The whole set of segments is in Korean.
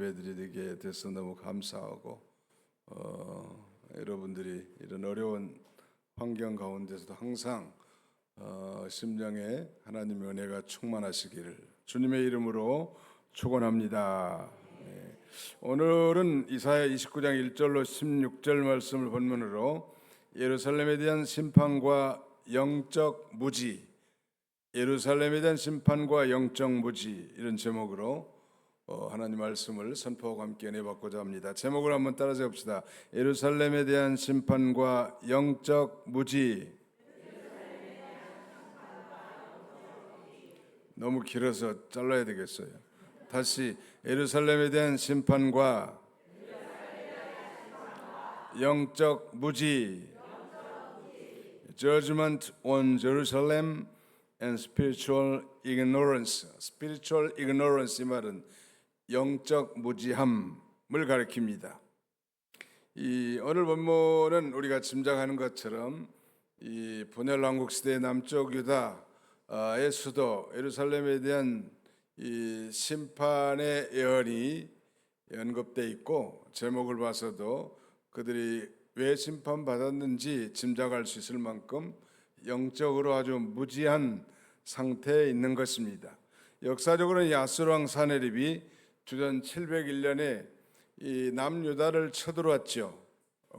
예배드리게 돼서 너무 감사하고 여러분들이 이런 어려운 환경 가운데서도 항상 심령에 하나님의 은혜가 충만하시기를 주님의 이름으로 축원합니다. 네. 오늘은 이사야 29장 1절로 16절 말씀을 본문으로 예루살렘에 대한 심판과 영적 무지, 예루살렘에 대한 심판과 영적 무지, 이런 제목으로 하나님 말씀을 선포하고 함께 은혜 받고자 합니다. 제목을 한번 따라서 봅시다. 예루살렘에 대한 심판과 영적 무지. 너무 길어서 잘라야 되겠어요. 다시, 예루살렘에 대한 심판과 영적 무지. Judgment on Jerusalem and spiritual ignorance. Spiritual ignorance 이 말은 영적 무지함을 가리킵니다. 이 오늘 본문은 우리가 짐작하는 것처럼 이 분열 왕국 시대의 남쪽 유다의 수도 예루살렘에 대한 이 심판의 예언이 언급되어 있고, 제목을 봐서도 그들이 왜 심판받았는지 짐작할 수 있을 만큼 영적으로 아주 무지한 상태에 있는 것입니다. 역사적으로는 이 아수르 왕 사네립이 주전 701년에 이 남유다를 쳐들어왔죠.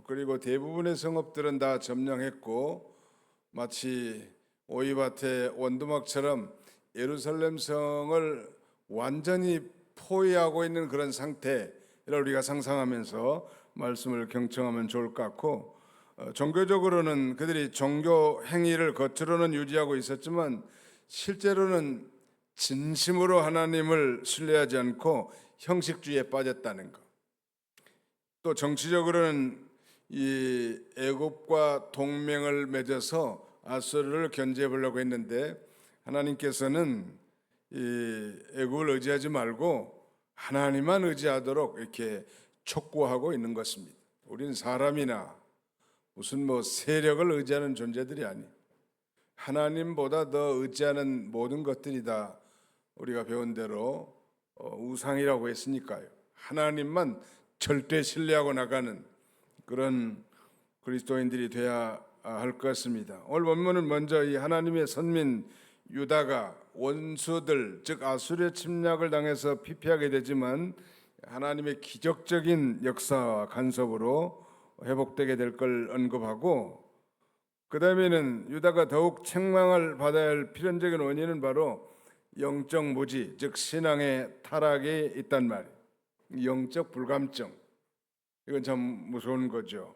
그리고 대부분의 성읍들은 다 점령했고, 마치 오이밭의 원두막처럼 예루살렘 성을 완전히 포위하고 있는 그런 상태를 우리가 상상하면서 말씀을 경청하면 좋을 것 같고, 종교적으로는 그들이 종교 행위를 겉으로는 유지하고 있었지만 실제로는 진심으로 하나님을 신뢰하지 않고 형식주의에 빠졌다는 것. 또 정치적으로는 이 애굽과 동맹을 맺어서 아수르를 견제해 보려고 했는데, 하나님께서는 이 애굽을 의지하지 말고 하나님만 의지하도록 이렇게 촉구하고 있는 것입니다. 우리는 사람이나 무슨 세력을 의지하는 존재들이 아니, 하나님보다 더 의지하는 모든 것들이 다 우리가 배운 대로 우상이라고 했으니까요. 하나님만 절대 신뢰하고 나가는 그런 그리스도인들이 돼야 할 것입니다. 오늘 본문은 먼저 이 하나님의 선민 유다가 원수들, 즉 아수르의 침략을 당해서 피폐하게 되지만 하나님의 기적적인 역사와 간섭으로 회복되게 될 걸 언급하고, 그 다음에는 유다가 더욱 책망을 받아야 할 필연적인 원인은 바로 영적 무지, 즉 신앙의 타락에 있단 말이에요. 영적 불감증, 이건 참 무서운 거죠.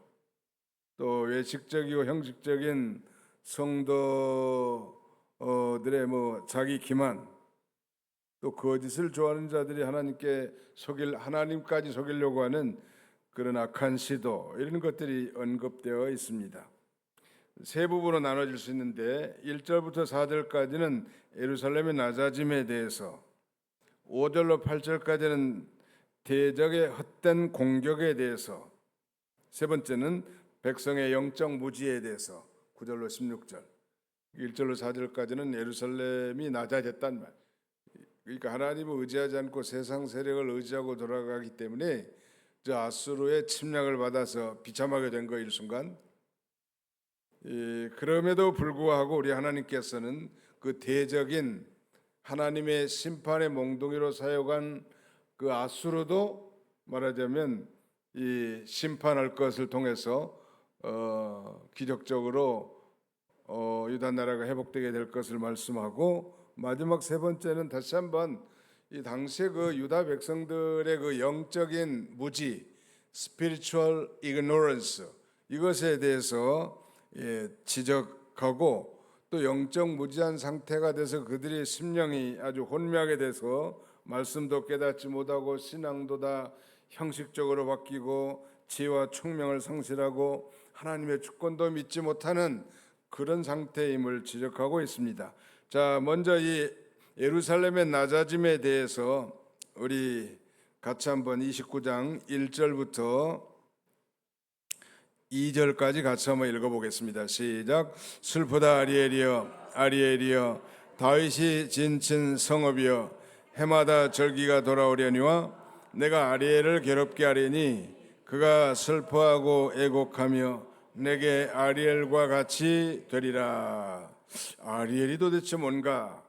또 외식적이고 형식적인 성도들의 자기 기만, 또 거짓을 좋아하는 자들이 하나님까지 속이려고 하는 그런 악한 시도, 이런 것들이 언급되어 있습니다. 세 부분으로 나눠질 수 있는데 1절부터 4절까지는 예루살렘의 낮아짐에 대해서, 5절로 8절까지는 대적의 헛된 공격에 대해서, 세 번째는 백성의 영적 무지에 대해서 9절로 16절, 1절로 4절까지는 예루살렘이 낮아졌단 말. 그러니까 하나님을 의지하지 않고 세상 세력을 의지하고 돌아가기 때문에 저 아수르의 침략을 받아서 비참하게 된 거 일순간. 그럼에도 불구하고 우리 하나님께서는 그 대적인 하나님의 심판의 몽둥이로 사용한 그 아수르도 말하자면 이 심판할 것을 통해서 기적적으로 유다 나라가 회복되게 될 것을 말씀하고, 마지막 세 번째는 다시 한번 이 당시의 그 유다 백성들의 그 영적인 무지, spiritual ignorance, 이것에 대해서 지적하고, 또 영적 무지한 상태가 돼서 그들의 심령이 아주 혼미하게 돼서 말씀도 깨닫지 못하고 신앙도 다 형식적으로 바뀌고 지혜와 총명을 상실하고 하나님의 주권도 믿지 못하는 그런 상태임을 지적하고 있습니다. 자, 먼저 이 예루살렘의 낮아짐에 대해서 우리 같이 한번 29장 1절부터 2절까지 같이 한번 읽어보겠습니다. 시작. 슬프다 아리엘이여, 아리엘이여, 다윗이 진친 성읍이여, 해마다 절기가 돌아오려니와 내가 아리엘을 괴롭게 하리니 그가 슬퍼하고 애곡하며 내게 아리엘과 같이 되리라. 아리엘이 도대체 뭔가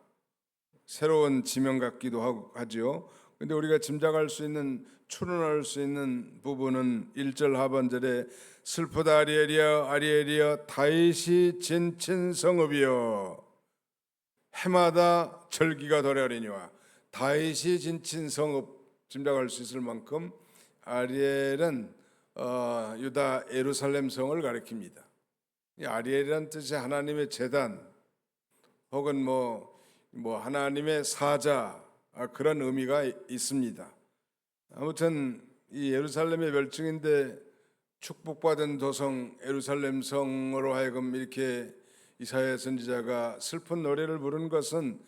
새로운 지명 같기도 하지요. 근데 우리가 짐작할 수 있는, 추론할 수 있는 부분은 1절 하반절에 슬프다 아리엘이여 아리엘이여 다윗이 진친 성읍이여 해마다 절기가 도래하리니와. 다윗이 진친 성읍 짐작할 수 있을 만큼 아리엘은 유다 예루살렘 성을 가리킵니다. 이 아리엘이란 뜻이 하나님의 제단 혹은 뭐 하나님의 사자, 그런 의미가 있습니다. 아무튼 이 예루살렘의 별칭인데 축복받은 도성 예루살렘 성으로 하여금 이렇게 이사야 선지자가 슬픈 노래를 부른 것은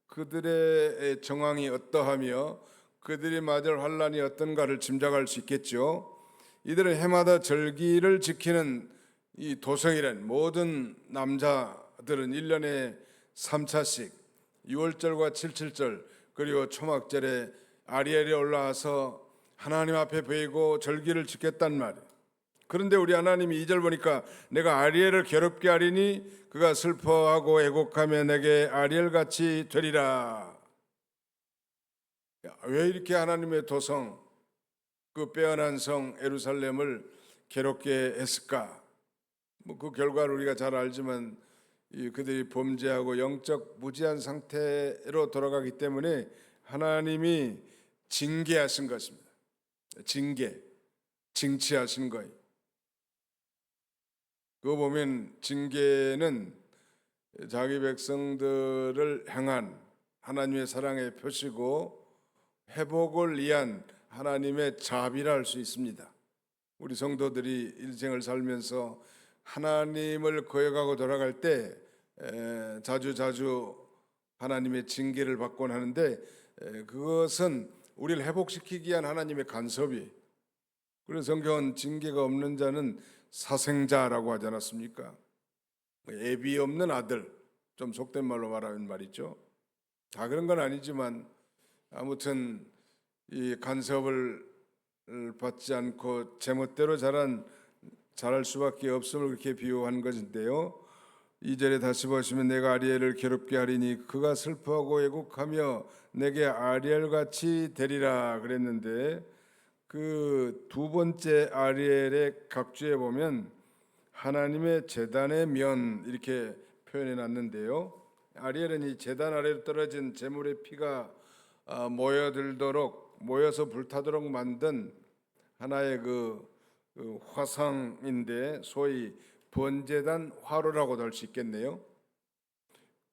그들의 정황이 어떠하며 그들이 맞을 환란이 어떤가를 짐작할 수 있겠죠. 이들은 해마다 절기를 지키는 이 도성이란 모든 남자들은 1년에 3차씩 6월절과 77절 그리고 초막절에 아리엘에 올라와서 하나님 앞에 베이고 절기를 지켰단 말이에요. 그런데 우리 하나님이 2절 보니까 내가 아리엘을 괴롭게 하리니 그가 슬퍼하고 애곡하며 내게 아리엘같이 되리라. 왜 이렇게 하나님의 도성, 그 빼어난 성 예루살렘을 괴롭게 했을까? 그 결과를 우리가 잘 알지만 그들이 범죄하고 영적 무지한 상태로 돌아가기 때문에 하나님이 징계하신 것입니다. 징치하신 거예요. 그거 보면 징계는 자기 백성들을 향한 하나님의 사랑의 표시고 회복을 위한 하나님의 자비라 할 수 있습니다. 우리 성도들이 일생을 살면서 하나님을 거역하고 돌아갈 때 자주 하나님의 징계를 받곤 하는데 그것은 우리를 회복시키기 위한 하나님의 간섭이. 그래서 성경은 징계가 없는 자는 사생자라고 하지 않았습니까? 애비 없는 아들, 좀 속된 말로 말하면 말이죠. 다 그런 건 아니지만 아무튼 이 간섭을 받지 않고 제멋대로 자랄 수밖에 없음을 그렇게 비유한 것인데요. 2절에 다시 보시면 내가 아리엘을 괴롭게 하리니 그가 슬퍼하고 애곡하며 내게 아리엘같이 되리라 그랬는데 그 두 번째 아리엘의 각주에 보면 하나님의 제단의 면 이렇게 표현해 놨는데요. 아리엘은 이 제단 아래로 떨어진 제물의 피가 모여서 불타도록 만든 하나의 그 화상인데 소위 번제단 화로라고도 할 수 있겠네요.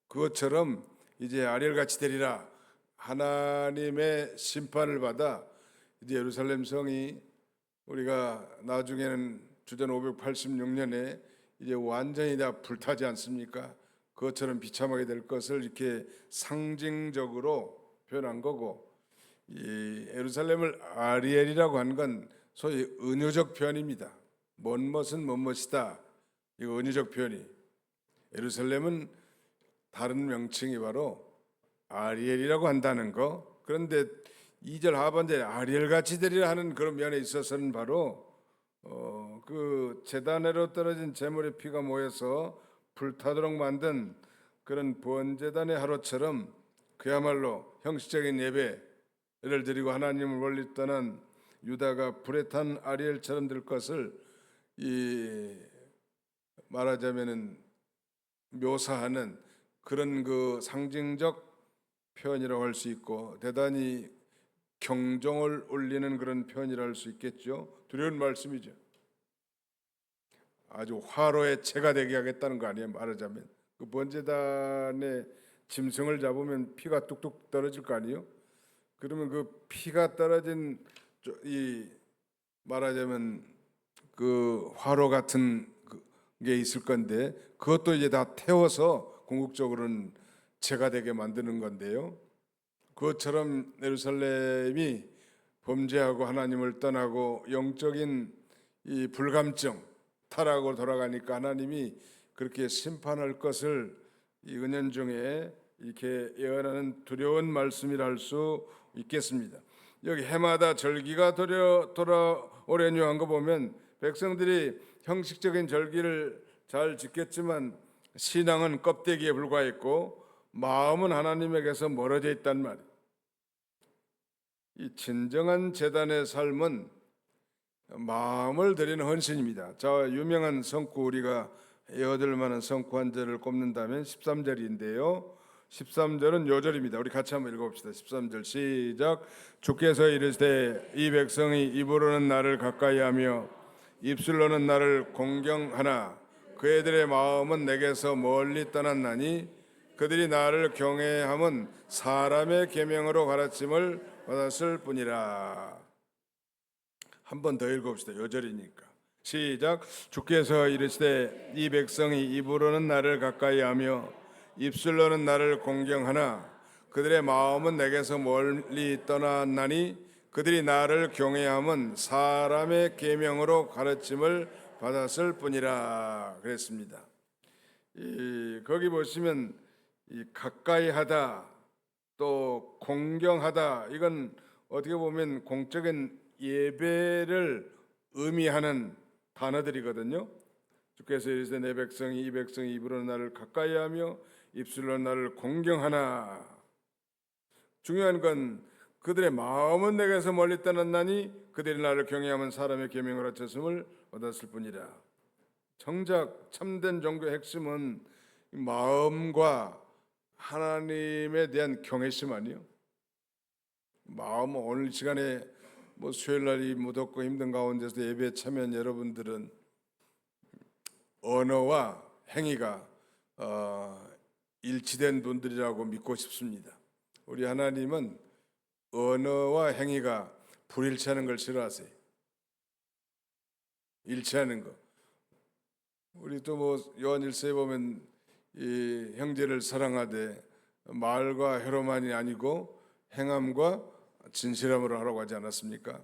그것처럼 이제 아리엘같이 되리라. 하나님의 심판을 받아 이제 예루살렘 성이 우리가 나중에는 주전 586년에 이제 완전히 다 불타지 않습니까? 그것처럼 비참하게 될 것을 이렇게 상징적으로 표현한 거고, 이 예루살렘을 아리엘이라고 하는 건 소위 은유적 표현입니다. 뭔것은 뭔것이다. 이거 은유적 표현이. 예루살렘은 다른 명칭이 바로 아리엘이라고 한다는 거. 그런데 2절 하반절에 아리엘같이 되리라 하는 그런 면에 있어서는 바로 그 제단으로 떨어진 제물의 피가 모여서 불타도록 만든 그런 번제단의 하루처럼 그야말로 형식적인 예배를 드리고 하나님을 멀리 떠난 유다가 불에 탄 아리엘처럼 될 것을 말하자면은 묘사하는 그런 그 상징적 표현이라고 할 수 있고 대단히 경종을 울리는 그런 표현이라 할 수 있겠죠. 두려운 말씀이죠. 아주 화로의 채가 되게 하겠다는 거 아니에요. 말하자면 그 번제단의 짐승을 잡으면 피가 뚝뚝 떨어질 거 아니에요. 그러면 그 피가 떨어진 이 말하자면 그 화로 같은 게 있을 건데 그것도 이제 다 태워서 궁극적으로는 재가 되게 만드는 건데요. 그것처럼 예루살렘이 범죄하고 하나님을 떠나고 영적인 이 불감증, 타락으로 돌아가니까 하나님이 그렇게 심판할 것을 이 은연중에 이렇게 예언하는 두려운 말씀이라 할 수 있겠습니다. 여기 해마다 절기가 돌아오려니 한 거 보면 백성들이 형식적인 절기를 잘 지켰지만 신앙은 껍데기에 불과했고 마음은 하나님에게서 멀어져 있단 말이에요. 이 진정한 제단의 삶은 마음을 드리는 헌신입니다. 자, 유명한 성구 우리가 여덟 만한 성구 한 절을 꼽는다면 13절인데요. 13절은 요절입니다. 우리 같이 한번 읽어봅시다. 13절 시작. 주께서 이르시되 이 백성이 입으로는 나를 가까이하며 입술로는 나를 공경하나 그애들의 마음은 내게서 멀리 떠났나니 그들이 나를 경외함은 사람의 계명으로 가르침을 받았을 뿐이라. 한 번 더 읽어봅시다. 요절이니까 시작. 주께서 이르시되 이 백성이 입으로는 나를 가까이하며 입술로는 나를 공경하나 그들의 마음은 내게서 멀리 떠났나니 그들이 나를 경외함은 사람의 계명으로 가르침을 받았을 뿐이라 그랬습니다. 거기 보시면 이 가까이하다 또 공경하다, 이건 어떻게 보면 공적인 예배를 의미하는 단어들이거든요. 주께서 이르시되 내 백성이 이 백성이 입으로 나를 가까이하며 입술로 나를 공경하나. 중요한 건 그들의 마음은 내게서 멀리 떠났나니 그들이 나를 경외하면 사람의 계명으로 쳤음을 얻었을 뿐이라. 정작 참된 종교의 핵심은 마음과 하나님에 대한 경외심 아니요? 마음, 오늘 시간에 뭐 수요일날이 무덥고 힘든 가운데서 예배에 참여한 여러분들은 언어와 행위가 일치된 분들이라고 믿고 싶습니다. 우리 하나님은 언어와 행위가 불일치하는 걸 싫어하세요. 일치하는 거. 우리 또 뭐 요한 1서에 보면 이 형제를 사랑하되 말과 혀로만이 아니고 행함과 진실함으로 하라고 하지 않았습니까?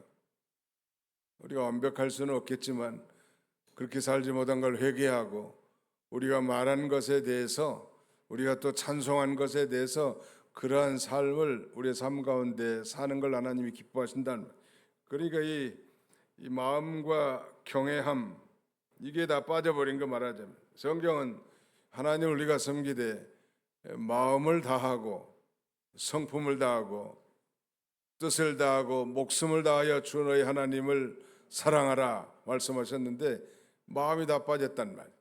우리가 완벽할 수는 없겠지만 그렇게 살지 못한 걸 회개하고 우리가 말한 것에 대해서, 우리가 또 찬송한 것에 대해서 그러한 삶을 우리의 삶 가운데 사는 걸 하나님이 기뻐하신다는 거예요. 그러니까 이 마음과 경외함, 이게 다 빠져버린 거 말하자면, 성경은 하나님을 우리가 섬기되 마음을 다하고 성품을 다하고 뜻을 다하고 목숨을 다하여 주 너희 하나님을 사랑하라 말씀하셨는데 마음이 다 빠졌단 말이에요.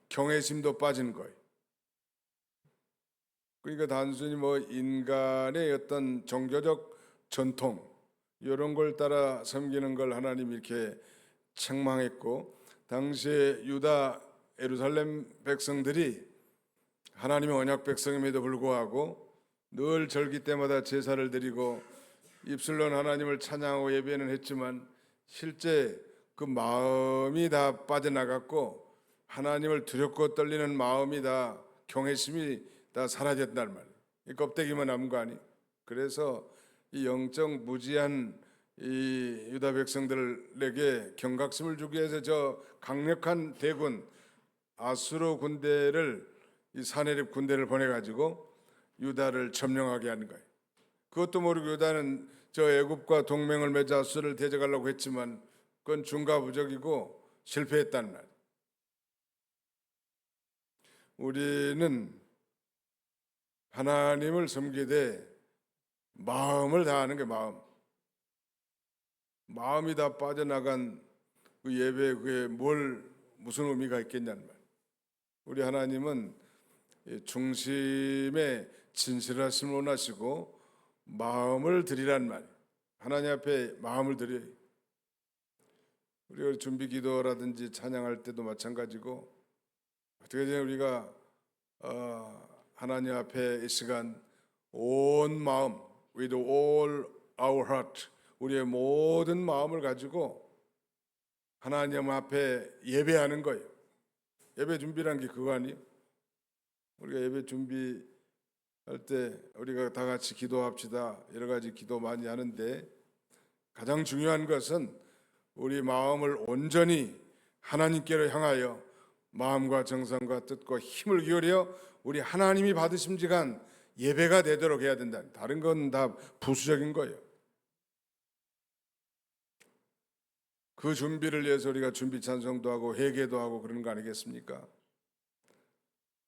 경외심도 빠진 거예요. 그러니까 단순히 뭐 인간의 어떤 종교적 전통 이런 걸 따라 섬기는 걸 하나님이 이렇게 책망했고, 당시에 유다 예루살렘 백성들이 하나님의 언약 백성임에도 불구하고 늘 절기 때마다 제사를 드리고 입술로는 하나님을 찬양하고 예배는 했지만 실제 그 마음이 다 빠져나갔고 하나님을 두렵고 떨리는 마음이 다, 경외심이 다 사라졌단 말이에요. 이 껍데기만 남은 거 아니에요. 그래서 이 영적 무지한 이 유다 백성들에게 경각심을 주기 위해서 저 강력한 대군 아수르 군대를, 이 사내립 군대를 보내가지고 유다를 점령하게 하는 거예요. 그것도 모르고 유다는 저 애굽과 동맹을 맺어 아수르를 대적하려고 했지만 그건 중과부적이고 실패했단 말이에요. 우리는 하나님을 섬기되 마음을 다하는 게 마음이 다 빠져나간 그 예배에 그게 무슨 의미가 있겠냐는 말이에요. 우리 하나님은 중심에 진실하심을 원하시고 마음을 드리란 말이에요. 하나님 앞에 마음을 드려요. 우리가 준비 기도라든지 찬양할 때도 마찬가지고, 어떻게 되면 우리가 하나님 앞에 이 시간 온 마음, with all our heart, 우리의 모든 마음을 가지고 하나님 앞에 예배하는 거예요. 예배 준비란 게 그거 아니에요? 우리가 예배 준비할 때 우리가 다 같이 기도합시다. 여러 가지 기도 많이 하는데 가장 중요한 것은 우리 마음을 온전히 하나님께로 향하여 마음과 정성과 뜻과 힘을 기울여 우리 하나님이 받으심직한 예배가 되도록 해야 된다. 다른 건 다 부수적인 거예요. 그 준비를 위해서 우리가 준비 찬송도 하고 회개도 하고 그러는 거 아니겠습니까?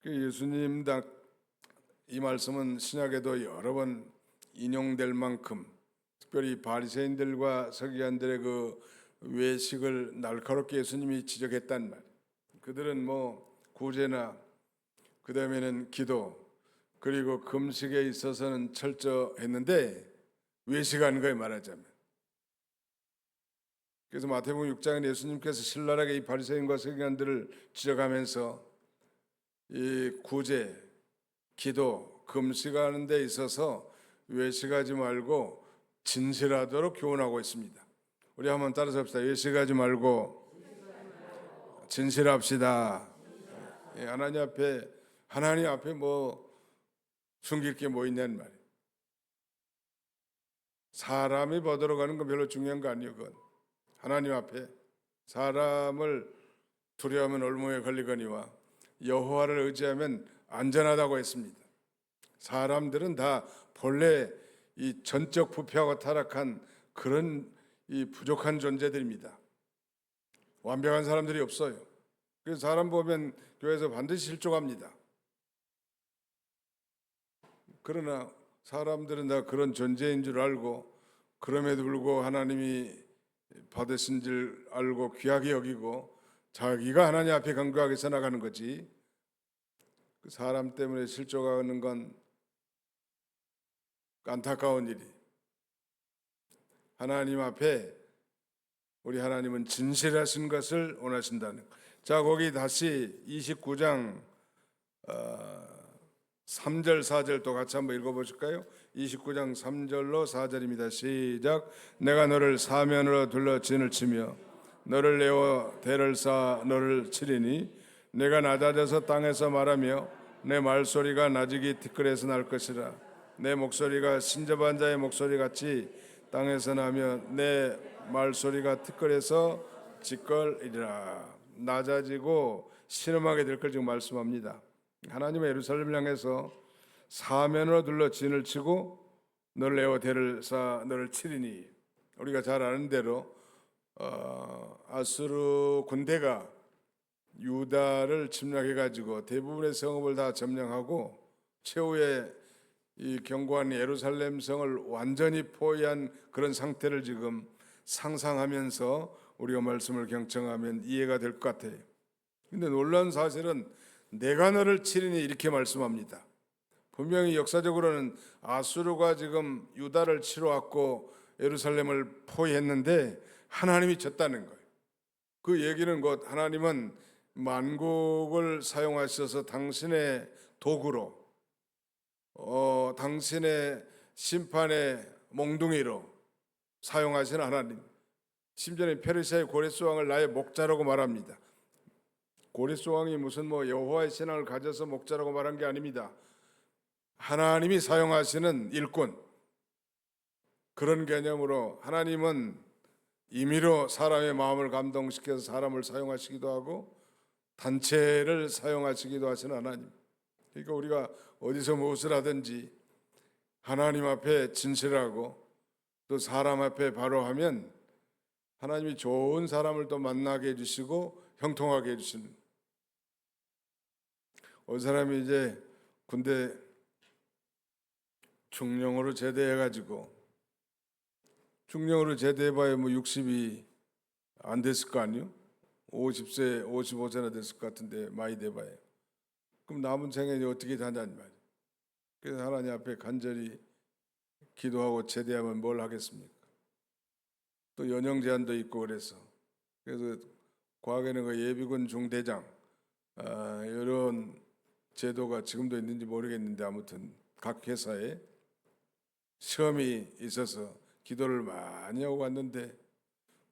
예수님 이 말씀은 신약에도 여러 번 인용될 만큼 특별히 바리새인들과 서기관들의 그 외식을 날카롭게 예수님이 지적했단 말. 그들은 뭐 구제나 그 다음에는 기도 그리고 금식에 있어서는 철저했는데 외식하는 거에 말하자면. 그래서 마태복음 6장에 예수님께서 신랄하게 이 바리새인과 서기관들을 지적하면서 이 구제, 기도, 금식하는 데 있어서 외식하지 말고 진실하도록 교훈하고 있습니다. 우리 한번 따라서 합시다. 외식하지 말고 진실합시다. 하나님 앞에 뭐 숨길 게 뭐 있냐는 말이에요. 사람이 보도록 하는 건 별로 중요한 거 아니에요. 그건 하나님 앞에 사람을 두려워하면 올무에 걸리거니와 여호와를 의지하면 안전하다고 했습니다. 사람들은 다 본래 이 전적 부패하고 타락한 그런 이 부족한 존재들입니다. 완벽한 사람들이 없어요. 그래서 사람 보면 교회에서 반드시 실족합니다. 그러나 사람들은 다 그런 존재인 줄 알고 그럼에도 불구하고 하나님이 받으신 줄 알고 귀하게 여기고 자기가 하나님 앞에 간구하게 써나가는 거지. 그 사람 때문에 실족하는 건 안타까운 일이. 하나님 앞에 우리 하나님은 진실하신 것을 원하신다는 것. 자, 거기 다시 29장 3절 4절 또 같이 한번 읽어보실까요? 29장 3절로 4절입니다. 시작. 내가 너를 사면으로 둘러 진을 치며 너를 내어 대를 쌓아 너를 치리니 내가 낮아져서 땅에서 말하며 내 말소리가 나직이 티끌에서 날 것이라. 내 목소리가 신접한 자의 목소리 같이 땅에서 나며 내 말소리가 티끌에서 짓걸이리라. 낮아지고 신음하게 될 걸 지금 말씀합니다. 하나님은 예루살렘을 향해서 사면으로 둘러 진을 치고 너를 내어 대를 쌓아 너를 치리니, 우리가 잘 아는 대로 아수르 군대가 유다를 침략해가지고 대부분의 성읍을 다 점령하고 최후의 이 견고한 예루살렘 성을 완전히 포위한 그런 상태를 지금 상상하면서 우리가 말씀을 경청하면 이해가 될 것 같아요. 근데 놀라운 사실은 내가 너를 치리니 이렇게 말씀합니다. 분명히 역사적으로는 아수르가 지금 유다를 치러 왔고 예루살렘을 포위했는데 하나님이 졌다는 거예요. 그 얘기는 곧 하나님은 만국을 사용하셔서 당신의 도구로 당신의 심판의 몽둥이로 사용하시는 하나님. 심지어는 페르시아의 고레스 왕을 나의 목자라고 말합니다. 고레스 왕이 무슨 뭐 여호와의 신앙을 가져서 목자라고 말한 게 아닙니다. 하나님이 사용하시는 일꾼, 그런 개념으로 하나님은 임의로 사람의 마음을 감동시켜서 사람을 사용하시기도 하고 단체를 사용하시기도 하시는 하나님. 그러니까 우리가 어디서 무엇을 하든지 하나님 앞에 진실하고 또 사람 앞에 바로 하면 하나님이 좋은 사람을 또 만나게 해주시고 형통하게 해주시는. 어느 사람이 이제 군대 중령으로 제대해가지고 중령으로 제대해봐야 뭐 60이 안 됐을 거 아니요? 50세, 55세나 됐을 것 같은데 많이 돼봐야. 그럼 남은 생애는 어떻게 다냐는 말이에요. 그래서 하나님 앞에 간절히 기도하고 제대하면 뭘 하겠습니까? 또 연령 제한도 있고 그래서 과거에는 그 예비군 중대장 이런 제도가 지금도 있는지 모르겠는데 아무튼 각 회사에 시험이 있어서 기도를 많이 하고 왔는데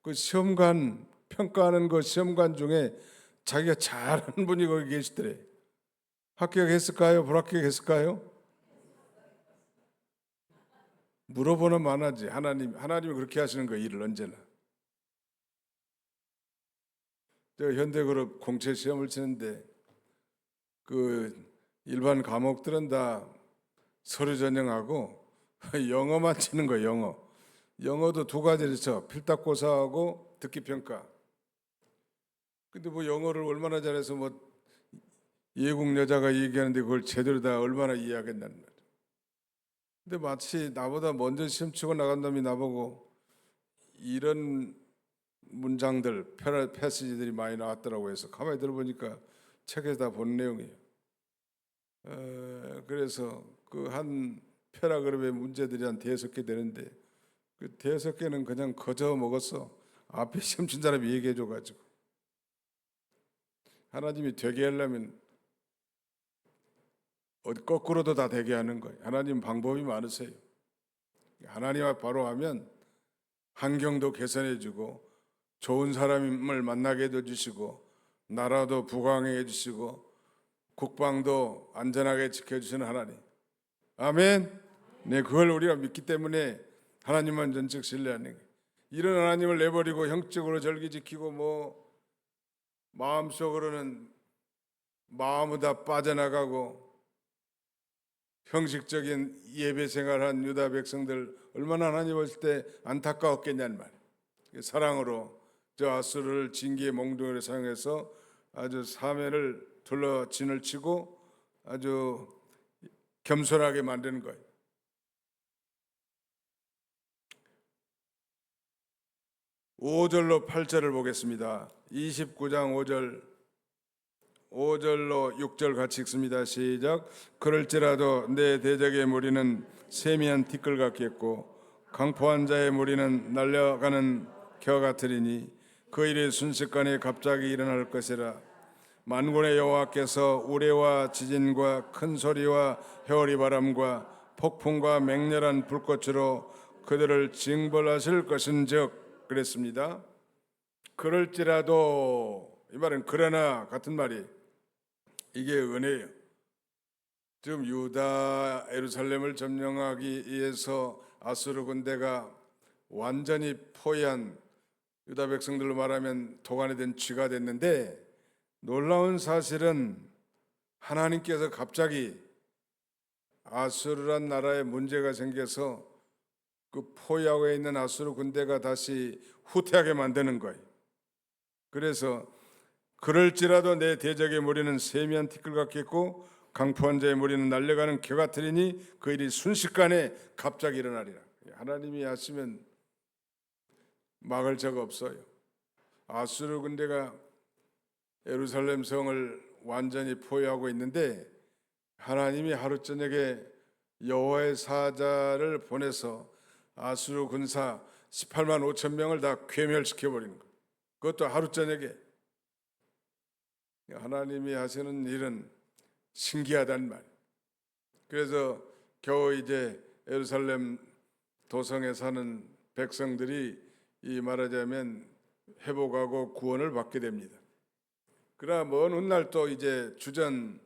그 시험관 평가하는 그 시험관 중에 자기가 잘하는 분이 거기 계시더래. 합격했을까요? 불합격했을까요? 물어보는 만하지. 하나님이 그렇게 하시는 거 일을 언제나. 제가 현대그룹 공채 시험을 치는데 그 일반 과목들은 다 서류 전형하고 영어만 치는 거예요. 영어. 영어도 두 가지를 쳐. 필탁고사하고 듣기 평가. 근데 뭐 영어를 얼마나 잘해서 뭐 예국 여자가 얘기하는데 그걸 제대로 다 얼마나 이해하겠냐는 말이야. 근데 마치 나보다 먼저 시험 치고 나간 놈이 나보고 이런 문장들, 패시지들이 많이 나왔더라고 해서 가만히 들어보니까 책에서 다 본 내용이에요. 그래서 그 한 패러그램의 문제들이 한 5개 되는데 그 5개는 그냥 거저 먹었어. 앞에 시험 친 사람이 얘기해 줘가지고. 하나님이 되게 하려면 거꾸로도 다 되게 하는 거예요. 하나님 방법이 많으세요. 하나님 앞 바로 하면 환경도 개선해 주고 좋은 사람을 만나게 해주시고 나라도 부강해 해주시고 국방도 안전하게 지켜주시는 하나님. 아멘. 네, 그걸 우리가 믿기 때문에 하나님만 전적 신뢰하는 거예요. 이런 하나님을 내버리고 형적으로 절기 지키고 뭐 마음속으로는 마음은 다 빠져나가고 형식적인 예배 생활한 유다 백성들 얼마나 하나님 볼 때 안타까웠겠냐는 말이에요. 사랑으로 저 아수르를 징계의 몽둥이를 사용해서 아주 사면을 둘러 진을 치고 아주 겸손하게 만드는 거예요. 5절로 8절을 보겠습니다. 29장 5절로 6절 같이 읽습니다. 시작. 그럴지라도 내 대적의 무리는 세미한 티끌 같겠고 강포한 자의 무리는 날려가는 겨 같으리니 그 일이 순식간에 갑자기 일어날 것이라. 만군의 여호와께서 우레와 지진과 큰 소리와 회오리 바람과 폭풍과 맹렬한 불꽃으로 그들을 징벌하실 것인즉 그랬습니다. 그럴지라도 이 말은 그러나 같은 말이 이게 은혜예요. 지금 유다 예루살렘을 점령하기 위해서 아수르 군대가 완전히 포위한 유다 백성들로 말하면 도간이 된 쥐가 됐는데 놀라운 사실은 하나님께서 갑자기 아수르란 나라에 문제가 생겨서 그 포위하고 있는 아수르 군대가 다시 후퇴하게 만드는 거예요. 그래서 그럴지라도 내 대적의 무리는 세미한 티끌 같겠고 강포한 자의 무리는 날려가는 겨 같으리니 그 일이 순식간에 갑자기 일어나리라. 하나님이 하시면 막을 자가 없어요. 아수르 군대가 예루살렘 성을 완전히 포위하고 있는데 하나님이 하루 저녁에 여호와의 사자를 보내서 아수르 군사 18만 5천 명을 다 괴멸시켜 버리는 거예요. 그것도 하루 저녁에. 하나님이 하시는 일은 신기하단 말. 그래서 겨우 이제 예루살렘 도성에 사는 백성들이 이 말하자면 회복하고 구원을 받게 됩니다. 그러나 먼 훗날 또 이제 주전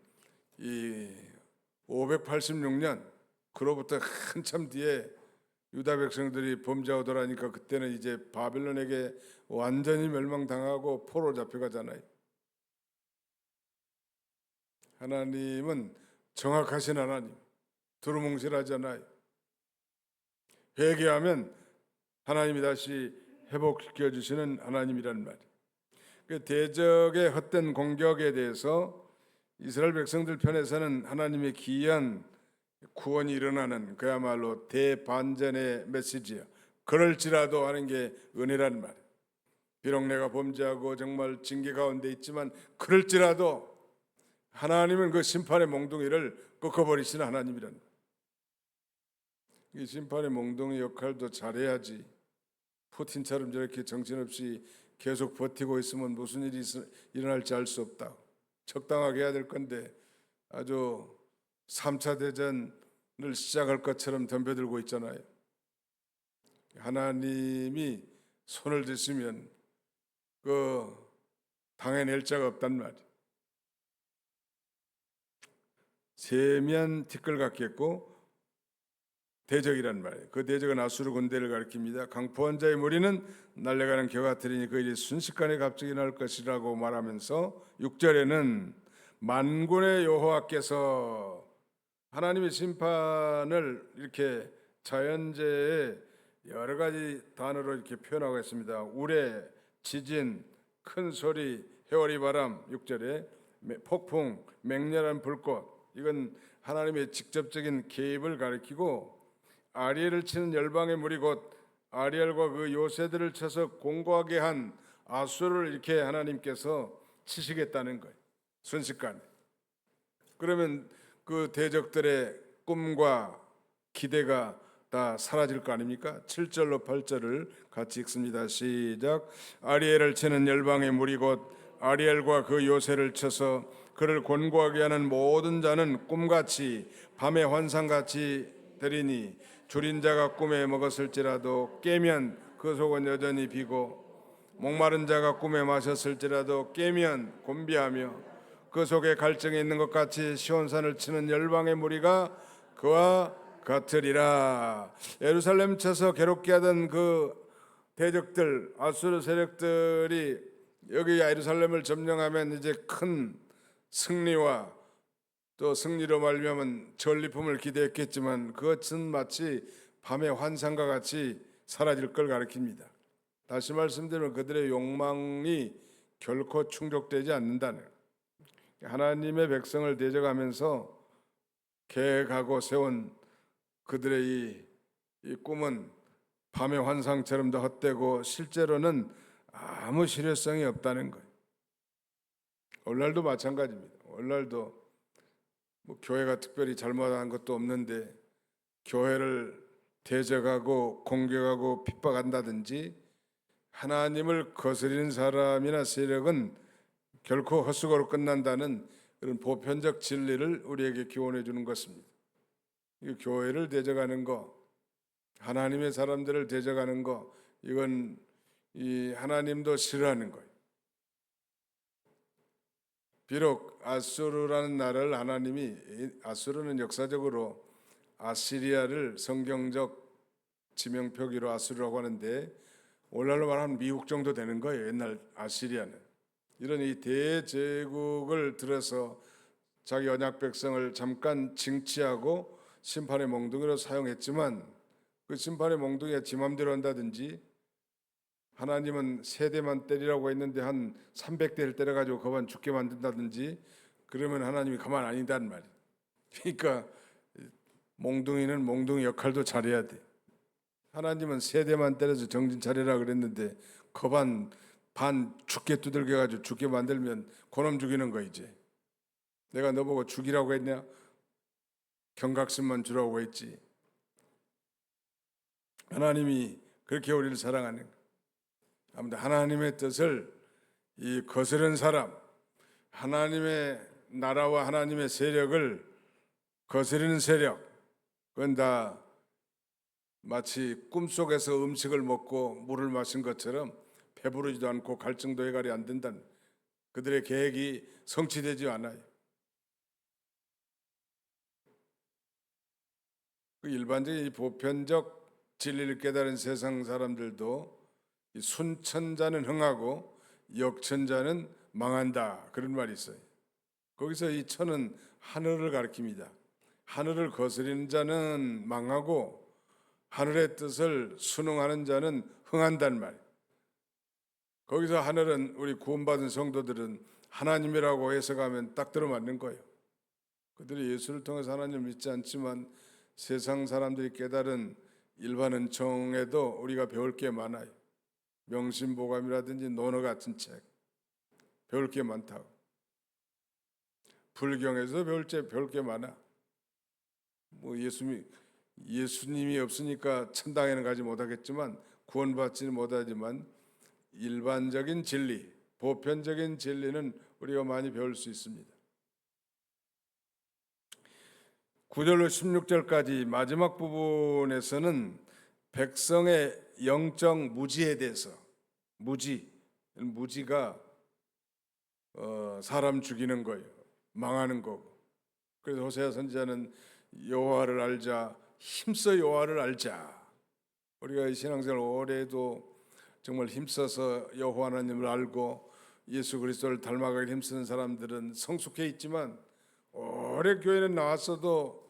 이 586년 그로부터 한참 뒤에 유다 백성들이 범죄하더라니까 그때는 이제 바빌론에게 완전히 멸망당하고 포로 잡혀가잖아요. 하나님은 정확하신 하나님, 두루뭉실하잖아요. 회개하면 하나님이 다시 회복시켜 주시는 하나님이란 말이에요. 그 대적의 헛된 공격에 대해서 이스라엘 백성들 편에서는 하나님의 기이한 구원이 일어나는 그야말로 대반전의 메시지야. 그럴지라도 하는 게 은혜란 말이에요. 비록 내가 범죄하고 정말 징계 가운데 있지만 그럴지라도 하나님은 그 심판의 몽둥이를 꺾어버리시는 하나님이란 말이에요. 이 심판의 몽둥이 역할도 잘해야지. 푸틴처럼 저렇게 정신없이 계속 버티고 있으면 무슨 일이 일어날지 알 수 없다. 적당하게 해야 될 건데 아주 3차 대전을 시작할 것처럼 덤벼들고 있잖아요. 하나님이 손을 드시면 그 당해낼 자가 없단 말이에요. 세미한 티끌 같겠고 대적이란 말이에요. 그 대적은 아수르 군대를 가리킵니다. 강포한 자의 무리는 날려가는 겨 같으리니 그 일이 순식간에 갑자기 날 것이라고 말하면서 6절에는 만군의 여호와께서 하나님의 심판을 이렇게 자연재해에 여러 가지 단어로 이렇게 표현하고 있습니다. 우레, 지진, 큰 소리, 해오리 바람, 6절에 폭풍, 맹렬한 불꽃. 이건 하나님의 직접적인 개입을 가리키고, 아리엘을 치는 열방의 물이 곧 아리엘과 그 요새들을 쳐서 공고하게 한 아수를 이렇게 하나님께서 치시겠다는 거예요. 순식간에. 그러면 그 대적들의 꿈과 기대가 다 사라질 거 아닙니까? 7절로 8절을 같이 읽습니다. 시작. 아리엘을 치는 열방의 무리 곧 아리엘과 그 요새를 쳐서 그를 곤고하게 하는 모든 자는 꿈같이 밤의 환상같이 되리니 줄인 자가 꿈에 먹었을지라도 깨면 그 속은 여전히 비고 목마른 자가 꿈에 마셨을지라도 깨면 곤비하며 그 속에 갈증이 있는 것 같이 시온산을 치는 열방의 무리가 그와 같으리라. 예루살렘 쳐서 괴롭게 하던 그 대적들, 아수르 세력들이 여기 예루살렘을 점령하면 이제 큰 승리와 또 승리로 말미암은 전리품을 기대했겠지만 그것은 마치 밤의 환상과 같이 사라질 걸 가리킵니다. 다시 말씀드리면 그들의 욕망이 결코 충족되지 않는다는, 하나님의 백성을 대적하면서 계획하고 세운 그들의 이 꿈은 밤의 환상처럼도 헛되고 실제로는 아무 실효성이 없다는 거예요. 오늘날도 마찬가지입니다. 오늘날도 뭐 교회가 특별히 잘못한 것도 없는데 교회를 대적하고 공격하고 핍박한다든지 하나님을 거스리는 사람이나 세력은 결코 헛수고로 끝난다는 그런 보편적 진리를 우리에게 교훈해 주는 것입니다. 교회를 대적하는 거, 하나님의 사람들을 대적하는 거, 이건 이 하나님도 싫어하는 거예요. 비록 아수르라는 나라를 하나님이, 아수르는 역사적으로 아시리아를 성경적 지명표기로 아수르라고 하는데 오늘날로 말하면 미국 정도 되는 거예요. 옛날 아시리아는. 이런 이 대제국을 들어서 자기 언약 백성을 잠깐 징치하고 심판의 몽둥이로 사용했지만 그 심판의 몽둥이가 지 맘대로 한다든지 하나님은 세 대만 때리라고 했는데 한 300대를 때려가지고 그만 죽게 만든다든지 그러면 하나님이 가만 아니다는 말이에요. 그러니까 몽둥이는 몽둥이 역할도 잘해야 돼. 하나님은 세 대만 때려서 정신 차리라 그랬는데 거반 반 죽게 두들겨가지고 죽게 만들면 그놈 죽이는 거 이제. 내가 너보고 죽이라고 했냐? 경각심만 주라고 했지. 하나님이 그렇게 우리를 사랑하는 거예요. 아무튼 하나님의 뜻을 이 거스른 사람, 하나님의 나라와 하나님의 세력을 거스르는 세력, 그건 다 마치 꿈속에서 음식을 먹고 물을 마신 것처럼 배부르지도 않고 갈증도 해결이 안 된다는, 그들의 계획이 성취되지 않아요. 그 일반적인 이 보편적 진리를 깨달은 세상 사람들도 이 순천자는 흥하고 역천자는 망한다, 그런 말이 있어요. 거기서 이 천은 하늘을 가리킵니다. 하늘을 거스리는 자는 망하고 하늘의 뜻을 순응하는 자는 흥한다는 말. 거기서 하늘은 우리 구원받은 성도들은 하나님이라고 해석하면 딱 들어맞는 거예요. 그들이 예수를 통해서 하나님을 믿지 않지만 세상 사람들이 깨달은 일반 은총에도 우리가 배울 게 많아요. 명심보감이라든지 논어 같은 책 배울 게 많다고. 불경에서 배울 게 많아. 뭐 예수님이 없으니까 천당에는 가지 못하겠지만 구원받지는 못하지만 일반적인 진리, 보편적인 진리는 우리가 많이 배울 수 있습니다. 9절로 16절까지 마지막 부분에서는 백성의 영적 무지에 대해서, 무지가 사람 죽이는 거예요. 망하는 거고. 그래서 호세아 선지자는 여호와를 알자, 힘써 여호와를 알자. 우리가 신앙생활 오래도 정말 힘써서 여호와 하나님을 알고 예수 그리스도를 닮아가기 힘쓰는 사람들은 성숙해 있지만 오래 교회는 나왔어도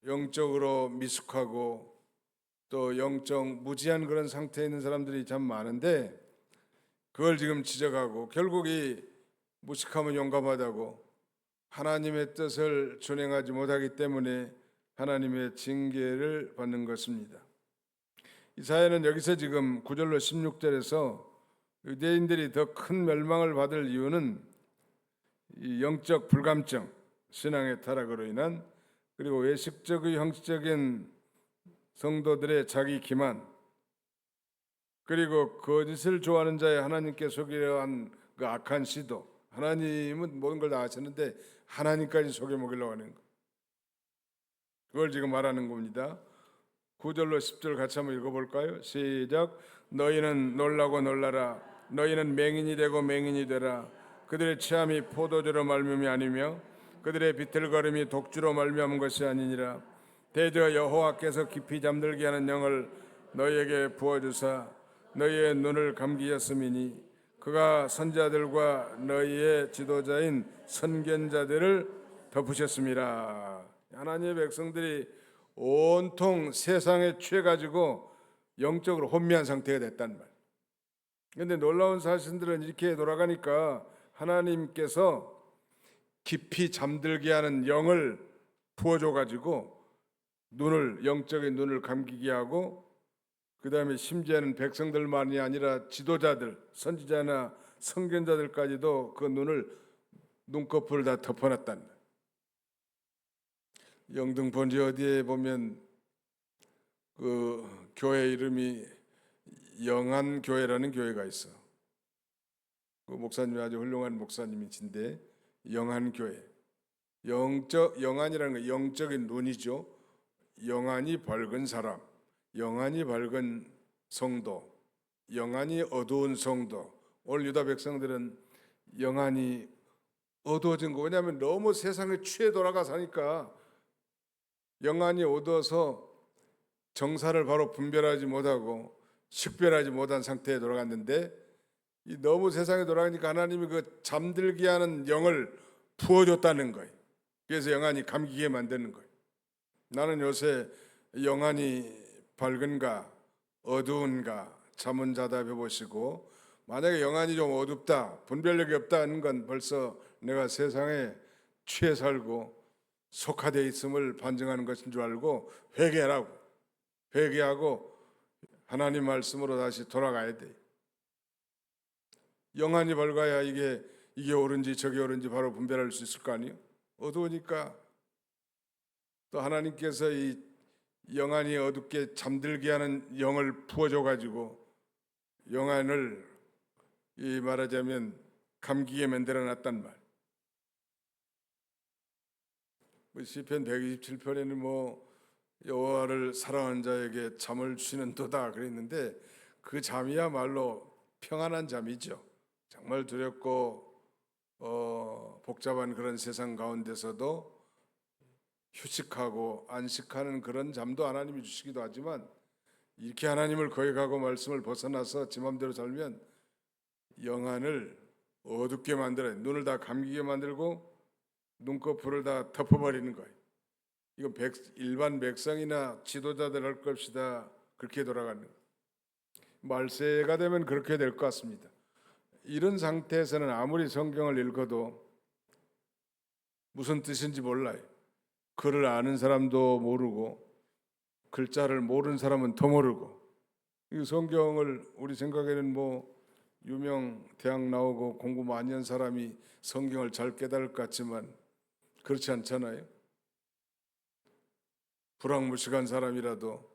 영적으로 미숙하고 또 영적 무지한 그런 상태에 있는 사람들이 참 많은데, 그걸 지금 지적하고 결국 이 무식하면 용감하다고 하나님의 뜻을 준행하지 못하기 때문에 하나님의 징계를 받는 것입니다. 이 사회는 여기서 지금 9절로 16절에서 유대인들이 더 큰 멸망을 받을 이유는 이 영적 불감증, 신앙의 타락으로 인한, 그리고 외식적의 형식적인 성도들의 자기 기만, 그리고 거짓을 좋아하는 자의 하나님께 속이려 한 그 악한 시도. 하나님은 모든 걸 다 아시는데 하나님까지 속여 먹이려고 하는 거. 그걸 지금 말하는 겁니다. 9절로 10절 같이 한번 읽어볼까요? 시작. 너희는 놀라고 놀라라. 너희는 맹인이 되고 맹인이 되라. 그들의 취함이 포도주로 말미암이 아니며 그들의 비틀거림이 독주로 말미암은 것이 아니니라. 대저 여호와께서 깊이 잠들게 하는 영을 너희에게 부어주사 너희의 눈을 감기셨음이니 그가 선지자들과 너희의 지도자인 선견자들을 덮으셨습니다. 하나님의 백성들이 온통 세상에 취해가지고 영적으로 혼미한 상태가 됐단 말. 그런데 놀라운 사실들은 이렇게 돌아가니까 하나님께서 깊이 잠들게 하는 영을 부어줘가지고 영적인 눈을 감기게 하고, 그 다음에 심지어는 백성들만이 아니라 지도자들, 선지자나 선견자들까지도 그 눈꺼풀을 다 덮어놨단 말. 영등 본지 어디에 보면 그 교회 이름이 영안교회라는 교회가 있어. 그 목사님이 아주 훌륭한 목사님이신데, 영안교회. 영안이라는 건 영적인 눈이죠. 영안이 밝은 사람, 영안이 밝은 성도, 영안이 어두운 성도. 오늘 유다 백성들은 영안이 어두워진 거. 왜냐하면 너무 세상에 취해 돌아가 사니까 영안이 어두워서 정사를 바로 분별하지 못하고 식별하지 못한 상태에 돌아갔는데, 너무 세상에 돌아가니까 하나님이 그 잠들게 하는 영을 부어줬다는 거예요. 그래서 영안이 감기게 만드는 거예요. 나는 요새 영안이 밝은가 어두운가 자문자답해 보시고, 만약에 영안이 좀 어둡다, 분별력이 없다는 건 벌써 내가 세상에 취해 살고 속하되어 있음을 반증하는 것인 줄 알고 회개하고 하나님 말씀으로 다시 돌아가야 돼. 영안이 밝아야 이게 옳은지 저게 옳은지 바로 분별할 수 있을 거 아니에요. 어두우니까 또 하나님께서 이 영안이 어둡게 잠들게 하는 영을 부어줘가지고 영안을 말하자면 감기게 만들어놨단 말. 시편 127편에는 여호와를 사랑하는 자에게 잠을 주시는도다 그랬는데, 그 잠이야말로 평안한 잠이죠. 정말 두렵고 복잡한 그런 세상 가운데서도 휴식하고 안식하는 그런 잠도 하나님이 주시기도 하지만, 이렇게 하나님을 거역하고 말씀을 벗어나서 지 맘대로 살면 영안을 어둡게 만들어요. 눈을 다 감기게 만들고 눈꺼풀을 다 덮어버리는 거예요. 이건 일반 백성이나 지도자들 할 것이다, 그렇게 돌아가는 거예요. 말세가 되면 그렇게 될 것 같습니다. 이런 상태에서는 아무리 성경을 읽어도 무슨 뜻인지 몰라요. 글을 아는 사람도 모르고 글자를 모르는 사람은 더 모르고. 이 성경을 우리 생각에는 유명 대학 나오고 공부 많이 한 사람이 성경을 잘 깨달을 것 같지만 그렇지 않잖아요. 불황무식한 사람이라도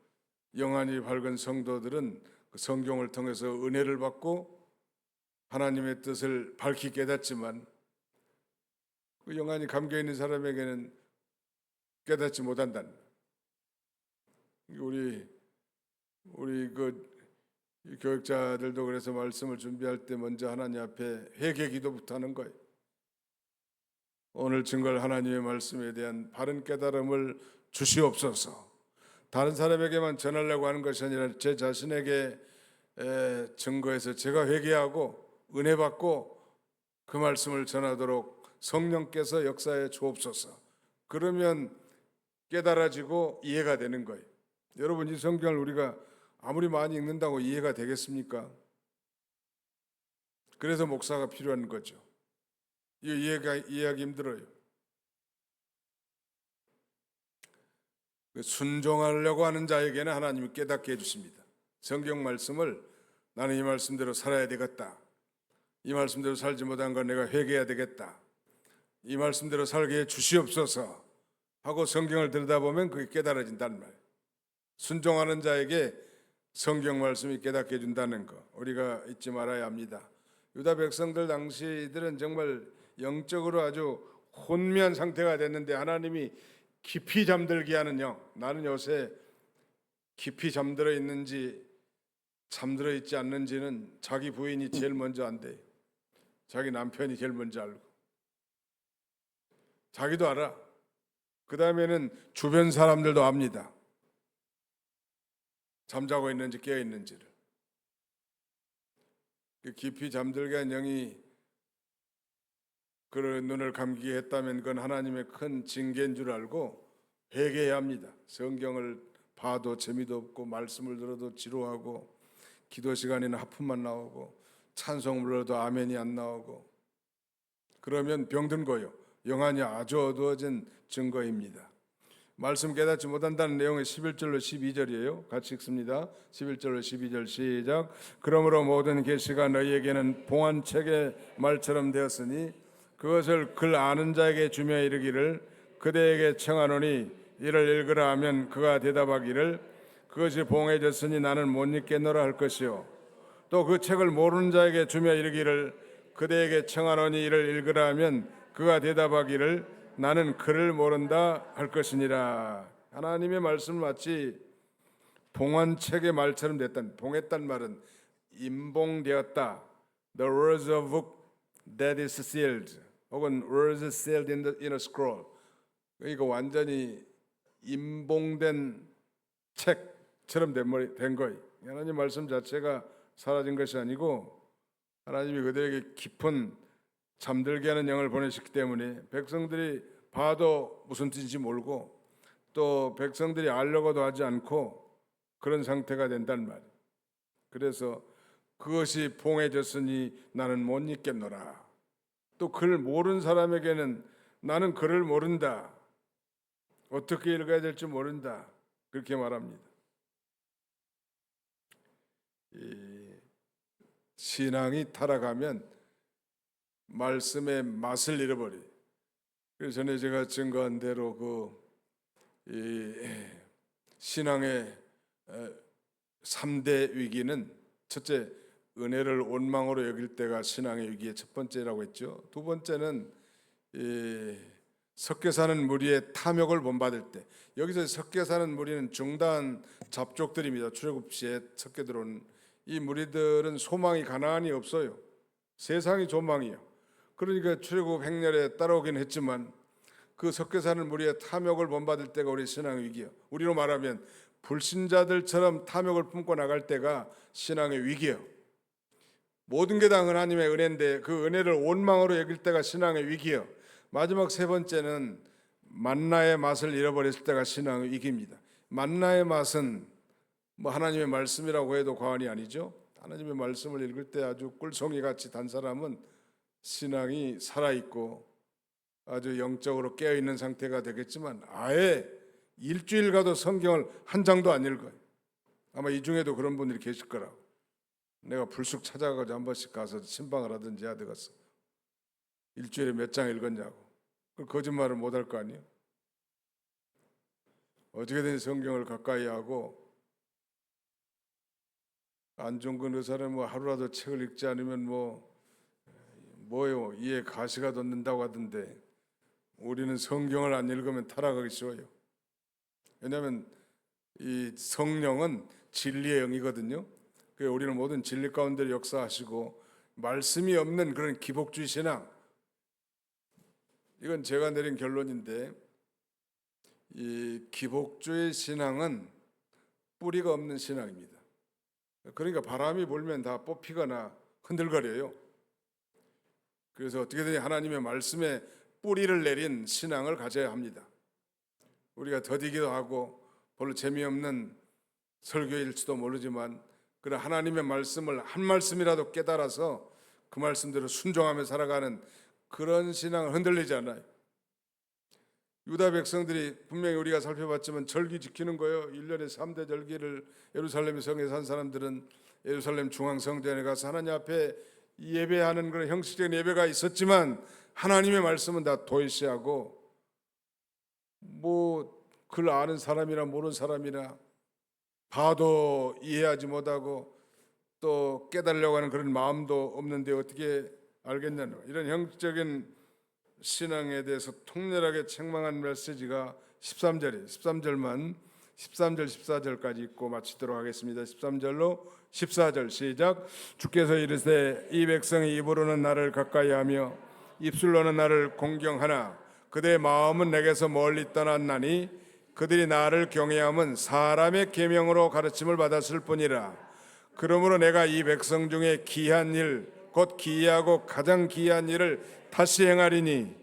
영안이 밝은 성도들은 그 성경을 통해서 은혜를 받고 하나님의 뜻을 밝히 깨닫지만, 그 영안이 감겨 있는 사람에게는 깨닫지 못한다는. 우리 교육자들도 그래서 말씀을 준비할 때 먼저 하나님 앞에 회개 기도부터 하는 거예요. 오늘 증거할 하나님의 말씀에 대한 바른 깨달음을 주시옵소서. 다른 사람에게만 전하려고 하는 것이 아니라 제 자신에게 증거해서 제가 회개하고 은혜 받고 그 말씀을 전하도록 성령께서 역사해 주옵소서. 그러면 깨달아지고 이해가 되는 거예요. 여러분, 이 성경을 우리가 아무리 많이 읽는다고 이해가 되겠습니까? 그래서 목사가 필요한 거죠. 이해하기 힘들어요. 순종하려고 하는 자에게는 하나님이 깨닫게 해주십니다. 성경 말씀을 나는 이 말씀대로 살아야 되겠다. 이 말씀대로 살지 못한 건 내가 회개해야 되겠다. 이 말씀대로 살게 해 주시옵소서 하고 성경을 들여다보면 그게 깨달아진다는 말. 순종하는 자에게 성경 말씀이 깨닫게 해준다는 거 우리가 잊지 말아야 합니다. 유다 백성들 당시들은 정말 영적으로 아주 혼미한 상태가 됐는데 하나님이 깊이 잠들게 하는 영. 나는 요새 깊이 잠들어 있는지 잠들어 있지 않는지는 자기 부인이 제일 먼저 안돼요. 자기 남편이 제일 먼저 알고 자기도 알아. 그 다음에는 주변 사람들도 압니다. 잠자고 있는지 깨어 있는지를. 깊이 잠들게 한 영이 그런 눈을 감기게 했다면 그건 하나님의 큰 징계인 줄 알고 회개해야 합니다. 성경을 봐도 재미도 없고 말씀을 들어도 지루하고 기도 시간에는 하품만 나오고 찬송 불러도 아멘이 안 나오고 그러면 병든 거요. 영안이 아주 어두워진 증거입니다. 말씀 깨닫지 못한다는 내용의 11절로 12절이에요. 같이 읽습니다. 11절로 12절 시작. 그러므로 모든 계시가 너희에게는 봉안책의 말처럼 되었으니 그것을 글 아는 자에게 주며 이르기를 그대에게 청하노니 이를 읽으라 하면 그가 대답하기를 그것이 봉해졌으니 나는 못 읽겠노라 할 것이요 또 그 책을 모르는 자에게 주며 이르기를 그대에게 청하노니 이를 읽으라 하면 그가 대답하기를 나는 글을 모른다 할 것이니라. 하나님의 말씀은 마치 봉안책의 말처럼 됐다. 봉했단 말은 임봉되었다. The words of book that is sealed 혹은 words sealed in a scroll. 그러니까 완전히 임봉된 책처럼 된 거예요. 하나님 말씀 자체가 사라진 것이 아니고 하나님이 그들에게 깊은 잠들게 하는 영을 보내셨기 때문에 백성들이 봐도 무슨 뜻인지 모르고 또 백성들이 알려고도 하지 않고 그런 상태가 된단 말이에요. 그래서 그것이 봉해졌으니 나는 못 읽겠노라. 또 글 모르는 사람에게는 나는 글을 모른다. 어떻게 읽어야 될지 모른다. 그렇게 말합니다. 이 신앙이 타락하면 말씀의 맛을 잃어버려요. 그래서 전에 제가 증거한 대로 이 신앙의 3대 위기는 첫째, 은혜를 원망으로 여길 때가 신앙의 위기의 첫 번째라고 했죠. 두 번째는 섞여 사는 무리의 탐욕을 본받을 때. 여기서 섞여 사는 무리는 중단 잡족들입니다. 출애굽 시에 섞여 들어온 이 무리들은 소망이 가나안이 없어요. 세상이 소망이에요. 그러니까 출애굽 행렬에 따라오긴 했지만 그 섞여 사는 무리의 탐욕을 본받을 때가 우리 신앙의 위기예요. 우리로 말하면 불신자들처럼 탐욕을 품고 나갈 때가 신앙의 위기예요. 모든 게 다 하나님의 은혜인데 그 은혜를 원망으로 여길 때가 신앙의 위기예요. 마지막 세 번째는 만나의 맛을 잃어버렸을 때가 신앙의 위기입니다. 만나의 맛은 뭐 하나님의 말씀이라고 해도 과언이 아니죠. 하나님의 말씀을 읽을 때 아주 꿀송이 같이 단 사람은 신앙이 살아있고 아주 영적으로 깨어있는 상태가 되겠지만 아예 일주일 가도 성경을 한 장도 안 읽어요. 아마 이 중에도 그런 분들이 계실 거라고. 내가 불쑥 찾아가서 한 번씩 가서 신방을 하든지 해야 되겠어. 일주일에 몇 장 읽었냐고. 그 거짓말을 못 할 거 아니에요. 어떻게든 성경을 가까이 하고 안중근 의사는 뭐 하루라도 책을 읽지 않으면 뭐요 이에 가시가 돋는다고 하던데 우리는 성경을 안 읽으면 타락하기 쉬워요. 왜냐하면 이 성령은 진리의 영이거든요. 그래서 우리는 모든 진리 가운데 역사하시고 말씀이 없는 그런 기복주의 신앙, 이건 제가 내린 결론인데 이 기복주의 신앙은 뿌리가 없는 신앙입니다. 그러니까 바람이 불면 다 뽑히거나 흔들거려요. 그래서 어떻게든 하나님의 말씀에 뿌리를 내린 신앙을 가져야 합니다. 우리가 더디기도 하고 별로 재미없는 설교일지도 모르지만 그런 하나님의 말씀을 한 말씀이라도 깨달아서 그 말씀대로 순종하며 살아가는 그런 신앙을 흔들리지 않아요. 유다 백성들이 분명히 우리가 살펴봤지만 절기 지키는 거예요. 1년에 3대 절기를 예루살렘 성에 산 사람들은 예루살렘 중앙성전에 가서 하나님 앞에 예배하는 그런 형식적인 예배가 있었지만 하나님의 말씀은 다 도외시하고 그걸 아는 사람이나 모르는 사람이나 봐도 이해하지 못하고 또 깨달으려고 하는 그런 마음도 없는데 어떻게 알겠냐는 이런 형식적인 신앙에 대해서 통렬하게 책망한 메시지가 13절이에요. 13절만 13절 14절까지 읽고 마치도록 하겠습니다. 13절로 14절 시작. 주께서 이르시되 이 백성이 입으로는 나를 가까이하며 입술로는 나를 공경하나 그들의 마음은 내게서 멀리 떠났나니 그들이 나를 경외함은 사람의 계명으로 가르침을 받았을 뿐이라. 그러므로 내가 이 백성 중에 기한 일 곧 기이하고 가장 기이한 일을 다시 행하리니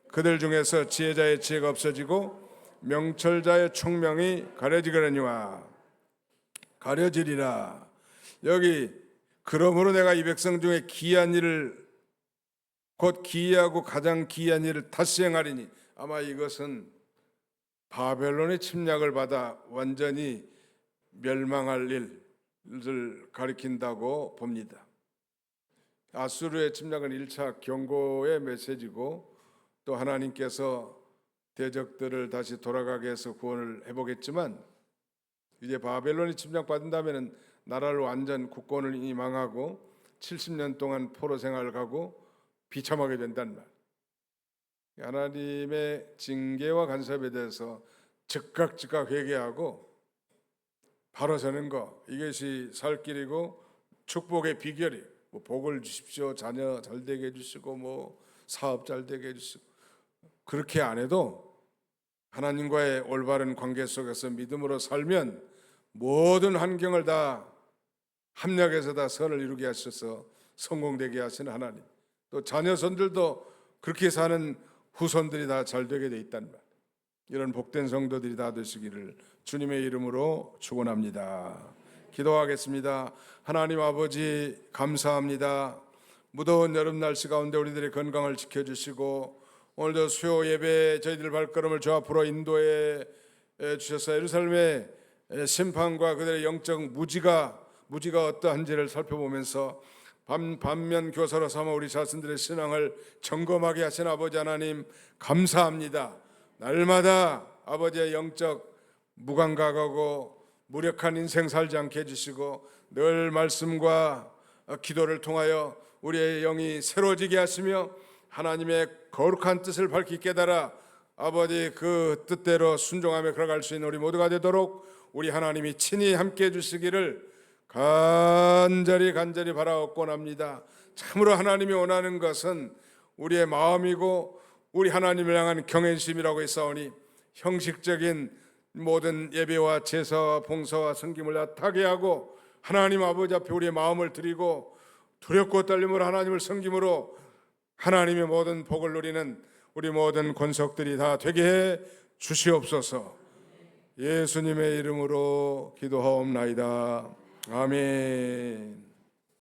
그들 중에서 지혜자의 지혜가 없어지고 명철자의 총명이 가려지거니와 가려지리라. 여기 그러므로 내가 이 백성 중에 기이한 일을 곧 기이하고 가장 기이한 일을 다시 행하리니 아마 이것은 바벨론의 침략을 받아 완전히 멸망할 일을 가리킨다고 봅니다. 아수르의 침략은 1차 경고의 메시지고 또 하나님께서 대적들을 다시 돌아가게 해서 구원을 해보겠지만 이제 바벨론이 침략받은다면 나라를 완전 국권을 망하고 70년 동안 포로 생활을 하고 비참하게 된단 말. 하나님의 징계와 간섭에 대해서 즉각 회개하고 바로 서는 거, 이것이 살 길이고 축복의 비결이에요. 복을 주십시오, 자녀 잘 되게 해주시고 사업 잘 되게 해주시고, 그렇게 안 해도 하나님과의 올바른 관계 속에서 믿음으로 살면 모든 환경을 다 합력해서 다 선을 이루게 하셔서 성공되게 하시는 하나님, 또 자녀손들도 그렇게 사는 후손들이 다 잘 되게 돼 있단 말. 이런 복된 성도들이 다 되시기를 주님의 이름으로 축원합니다. 기도하겠습니다. 하나님 아버지 감사합니다. 무더운 여름 날씨 가운데 우리들의 건강을 지켜주시고 오늘도 수요 예배 저희들 발걸음을 저 앞으로 인도해 주셔서 예루살렘의 심판과 그들의 영적 무지가 어떠한지를 살펴보면서 반면 교사로 삼아 우리 자신들의 신앙을 점검하게 하신 아버지 하나님 감사합니다. 날마다 아버지의 영적 무감각하고 무력한 인생 살지 않게 해주시고 늘 말씀과 기도를 통하여 우리의 영이 새로워지게 하시며 하나님의 거룩한 뜻을 밝히 깨달아 아버지 그 뜻대로 순종하며 걸어갈 수 있는 우리 모두가 되도록 우리 하나님이 친히 함께 해주시기를 간절히 바라옵곤 합니다. 참으로 하나님이 원하는 것은 우리의 마음이고 우리 하나님을 향한 경외심이라고 했사오니 형식적인 모든 예배와 제사와 봉사와 섬김을 다 타개하고 하나님 아버지 앞에 우리의 마음을 드리고 두렵고 떨림으로 하나님을 섬김으로 하나님의 모든 복을 누리는 우리 모든 권속들이 다 되게 해 주시옵소서. 예수님의 이름으로 기도하옵나이다. 아멘.